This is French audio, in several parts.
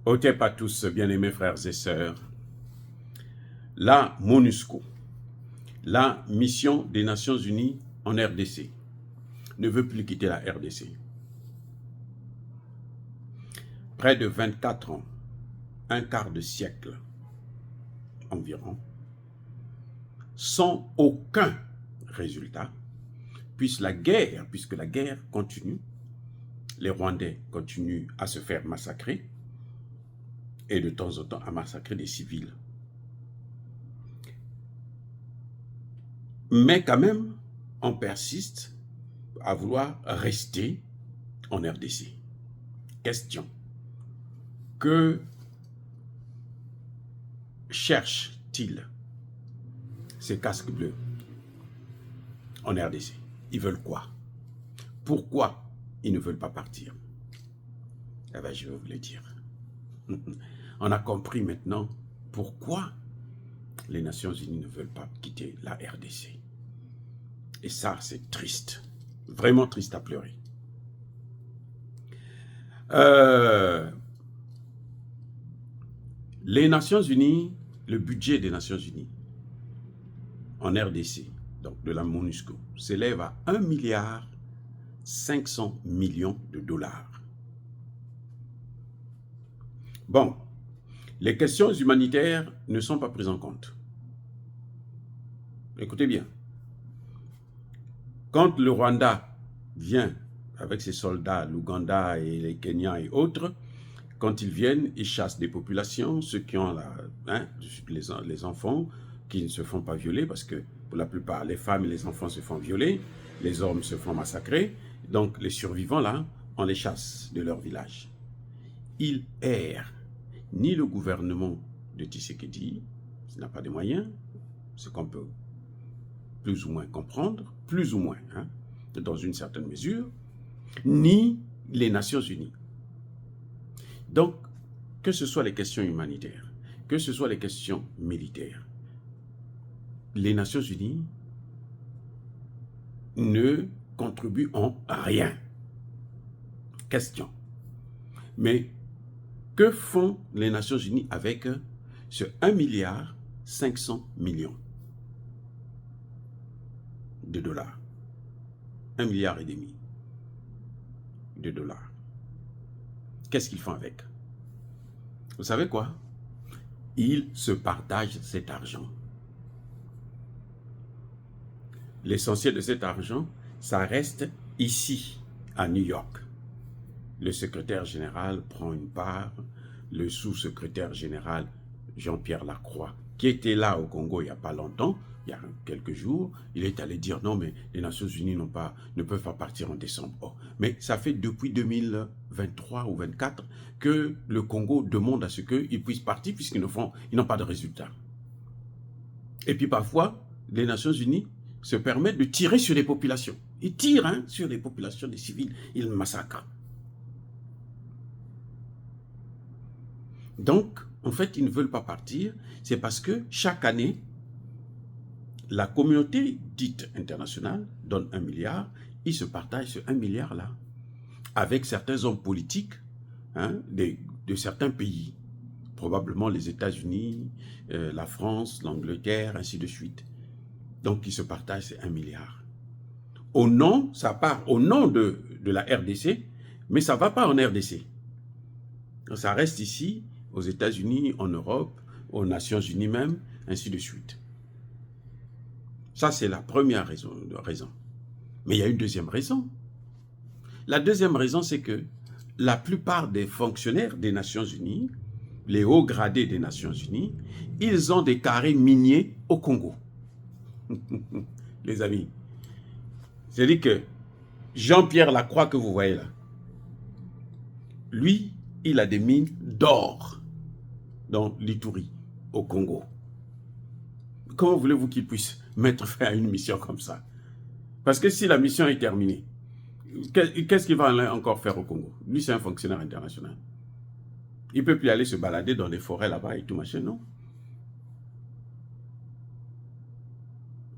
Otep à tous, bien-aimés frères et sœurs. La MONUSCO, la mission des Nations Unies en RDC, ne veut plus quitter la RDC. Près de 24 ans, un quart de siècle environ, sans aucun résultat, puisque la guerre continue, les Rwandais continuent à se faire massacrer et de temps en temps à massacrer des civils. Mais quand même, on persiste à vouloir rester en RDC. Question. Que cherchent-ils ces casques bleus en RDC? Ils veulent quoi? Pourquoi ils ne veulent pas partir? Eh bien, je vais vous le dire. On a compris maintenant pourquoi les Nations Unies ne veulent pas quitter la RDC. Et ça, c'est triste. Vraiment triste à pleurer. Les Nations Unies, le budget des Nations Unies en RDC, donc de la MONUSCO, s'élève à 1,5 milliard de dollars. Bon, les questions humanitaires ne sont pas prises en compte. Écoutez bien. Quand le Rwanda vient avec ses soldats, l'Ouganda et les Kenyans et autres, quand ils viennent, ils chassent des populations, ceux qui ont les enfants qui ne se font pas violer, parce que pour la plupart, les femmes et les enfants se font violer, les hommes se font massacrer, donc les survivants là, on les chasse de leur village. Ils errent. Ni le gouvernement de Tshisekedi, il n'a pas de moyens, ce qu'on peut plus ou moins comprendre, plus ou moins, dans une certaine mesure, ni les Nations Unies. Donc, que ce soit les questions humanitaires, que ce soit les questions militaires, les Nations Unies ne contribuent en rien. Question. Mais que font les Nations Unies avec ce 1,5 milliard de dollars? 1,5 milliard de dollars. Qu'est-ce qu'ils font avec? Vous savez quoi? Ils se partagent cet argent. L'essentiel de cet argent, ça reste ici, à New York. Le secrétaire général prend une part, le sous-secrétaire général Jean-Pierre Lacroix, qui était là au Congo il n'y a pas longtemps, il y a quelques jours, il est allé dire non, mais les Nations Unies ne peuvent pas partir en décembre. Oh, mais ça fait depuis 2023 ou 2024 que le Congo demande à ce qu'ils puissent partir puisqu'ils n'ont pas de résultats. Et puis parfois, les Nations Unies se permettent de tirer sur les populations. Ils tirent sur les populations des civils, ils massacrent. Donc, en fait, ils ne veulent pas partir, c'est parce que chaque année, la communauté dite internationale donne 1 milliard, ils se partagent ce 1 milliard-là avec certains hommes politiques de certains pays, probablement les États-Unis, la France, l'Angleterre, ainsi de suite. Donc, ils se partagent ces 1 milliard. Ça part au nom de la RDC, mais ça ne va pas en RDC. Ça reste ici, aux États-Unis, en Europe, aux Nations Unies même, ainsi de suite. Ça, c'est la première raison. Mais il y a une deuxième raison. La deuxième raison, c'est que la plupart des fonctionnaires des Nations Unies, les hauts gradés des Nations Unies, ils ont des carrés miniers au Congo. Les amis, c'est-à-dire que Jean-Pierre Lacroix que vous voyez là, lui, il a des mines d'or dans l'Ituri, au Congo. Comment voulez-vous qu'il puisse mettre fin à une mission comme ça? Parce que si la mission est terminée, qu'est-ce qu'il va encore faire au Congo? Lui, c'est un fonctionnaire international. Il ne peut plus aller se balader dans les forêts là-bas et tout machin, non?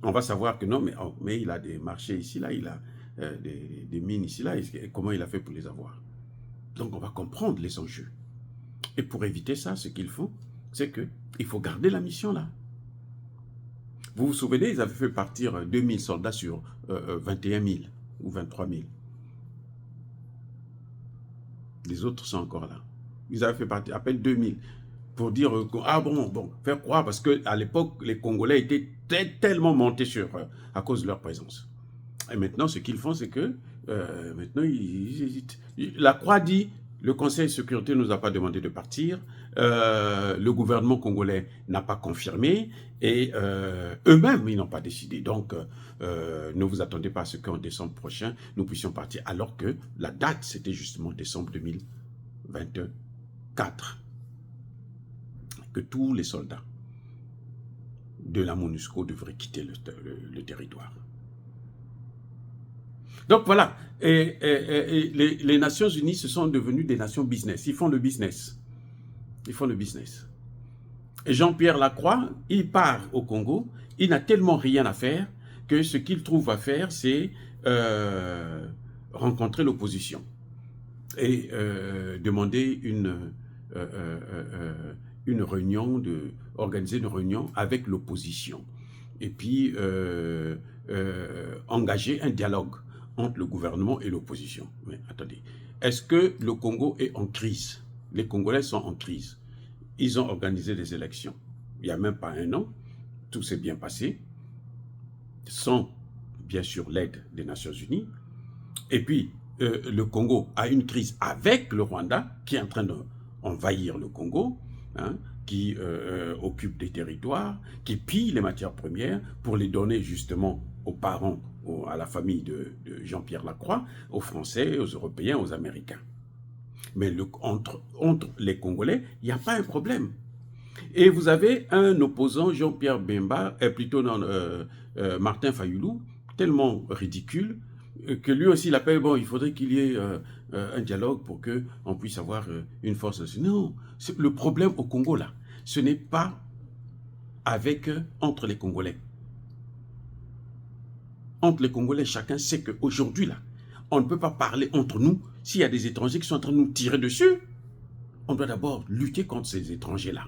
On va savoir que non, mais il a des marchés ici, là, il a des mines ici, là, et comment il a fait pour les avoir? Donc, on va comprendre les enjeux. Et pour éviter ça, ce qu'ils font, c'est qu'il faut garder la mission là. Vous vous souvenez, ils avaient fait partir 2000 soldats sur 21 000 ou 23 000. Les autres sont encore là. Ils avaient fait partir à peine 2000 pour dire ah bon, faire croire, parce qu'à l'époque, les Congolais étaient tellement montés à cause de leur présence. Et maintenant, ce qu'ils font, c'est que maintenant, la Croix dit, le Conseil de sécurité ne nous a pas demandé de partir, le gouvernement congolais n'a pas confirmé, et eux-mêmes, ils n'ont pas décidé. Donc, ne vous attendez pas à ce qu'en décembre prochain, nous puissions partir, alors que la date, c'était justement décembre 2024. Que tous les soldats de la MONUSCO devraient quitter le territoire. Donc voilà, les Nations Unies, ce sont devenues des nations business. Ils font le business. Ils font le business. Et Jean-Pierre Lacroix, il part au Congo, il n'a tellement rien à faire que ce qu'il trouve à faire, c'est rencontrer l'opposition et demander organiser une réunion avec l'opposition. Et puis engager un dialogue entre le gouvernement et l'opposition. Mais attendez, est-ce que le Congo est en crise? Les Congolais sont en crise. Ils ont organisé des élections. Il n'y a même pas un an, tout s'est bien passé, sans, bien sûr, l'aide des Nations Unies. Et puis, le Congo a une crise avec le Rwanda, qui est en train d'envahir le Congo, hein, qui occupe des territoires, qui pille les matières premières pour les donner justement aux parents, à la famille de Jean-Pierre Lacroix, aux Français, aux Européens, aux Américains. Mais entre les Congolais, il n'y a pas un problème. Et vous avez un opposant, Jean-Pierre Bemba, plutôt Martin Fayoulou, tellement ridicule, que lui aussi il appelle, bon, il faudrait qu'il y ait un dialogue pour qu'on puisse avoir une force. Non, le problème au Congo, là, ce n'est pas entre les Congolais. Entre les Congolais, chacun sait qu'aujourd'hui, là, on ne peut pas parler entre nous s'il y a des étrangers qui sont en train de nous tirer dessus. On doit d'abord lutter contre ces étrangers-là.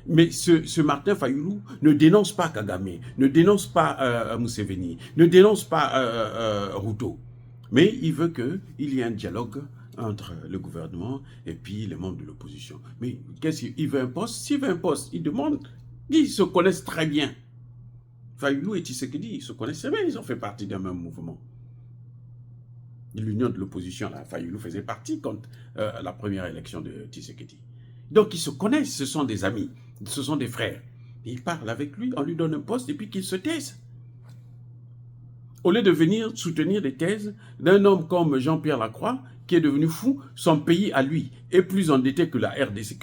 Mais ce Martin Fayoulou ne dénonce pas Kagame, ne dénonce pas Museveni, ne dénonce pas Ruto. Mais il veut qu'il y ait un dialogue entre le gouvernement et puis les membres de l'opposition. Mais qu'est-ce qu'il veut un poste? S'il veut un poste, il demande. Ils se connaissent très bien. Fayoulou et Tshisekedi, ils se connaissent très bien, ils ont fait partie d'un même mouvement. L'union de l'opposition, Fayoulou faisait partie contre la première élection de Tshisekedi. Donc ils se connaissent, ce sont des amis, ce sont des frères. Ils parlent avec lui, on lui donne un poste et puis qu'il se taise. Au lieu de venir soutenir des thèses d'un homme comme Jean-Pierre Lacroix, qui est devenu fou, son pays à lui est plus endetté que la RDC,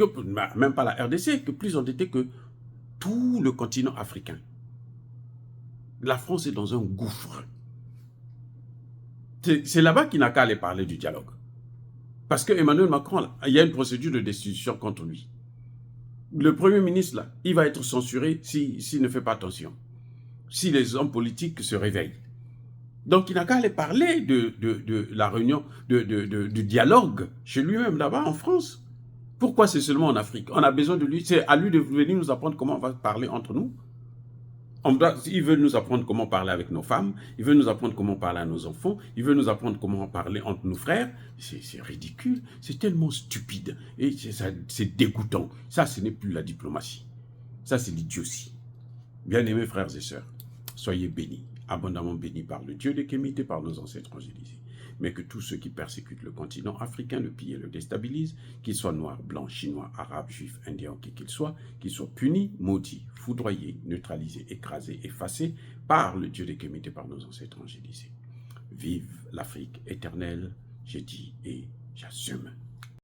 même pas la RDC, que plus endetté que tout le continent africain. La France est dans un gouffre. C'est là-bas qu'il n'a qu'à aller parler du dialogue. Parce que Emmanuel Macron, là, il y a une procédure de destitution contre lui. Le Premier ministre, là, il va être censuré s'il ne fait pas attention. Si les hommes politiques se réveillent. Donc, il n'a qu'à aller parler de la réunion, du dialogue chez lui-même, là-bas, en France. Pourquoi c'est seulement en Afrique? On a besoin de lui. C'est à lui de venir nous apprendre comment on va parler entre nous. Il veut nous apprendre comment parler avec nos femmes, il veut nous apprendre comment parler à nos enfants, il veut nous apprendre comment parler entre nos frères. C'est ridicule, c'est tellement stupide et c'est dégoûtant. Ça, ce n'est plus la diplomatie. Ça, c'est l'idiotie. Bien-aimés frères et sœurs, soyez bénis, abondamment bénis par le Dieu des Kémites et par nos ancêtres angélisés. Mais que tous ceux qui persécutent le continent africain, le pillent et le déstabilisent, qu'ils soient noirs, blancs, chinois, arabes, juifs, indiens, qui qu'ils soient punis, maudits, foudroyés, neutralisés, écrasés, effacés par le Dieu des Kémites et par nos ancêtres angélisés. Vive l'Afrique éternelle, j'ai dit et j'assume.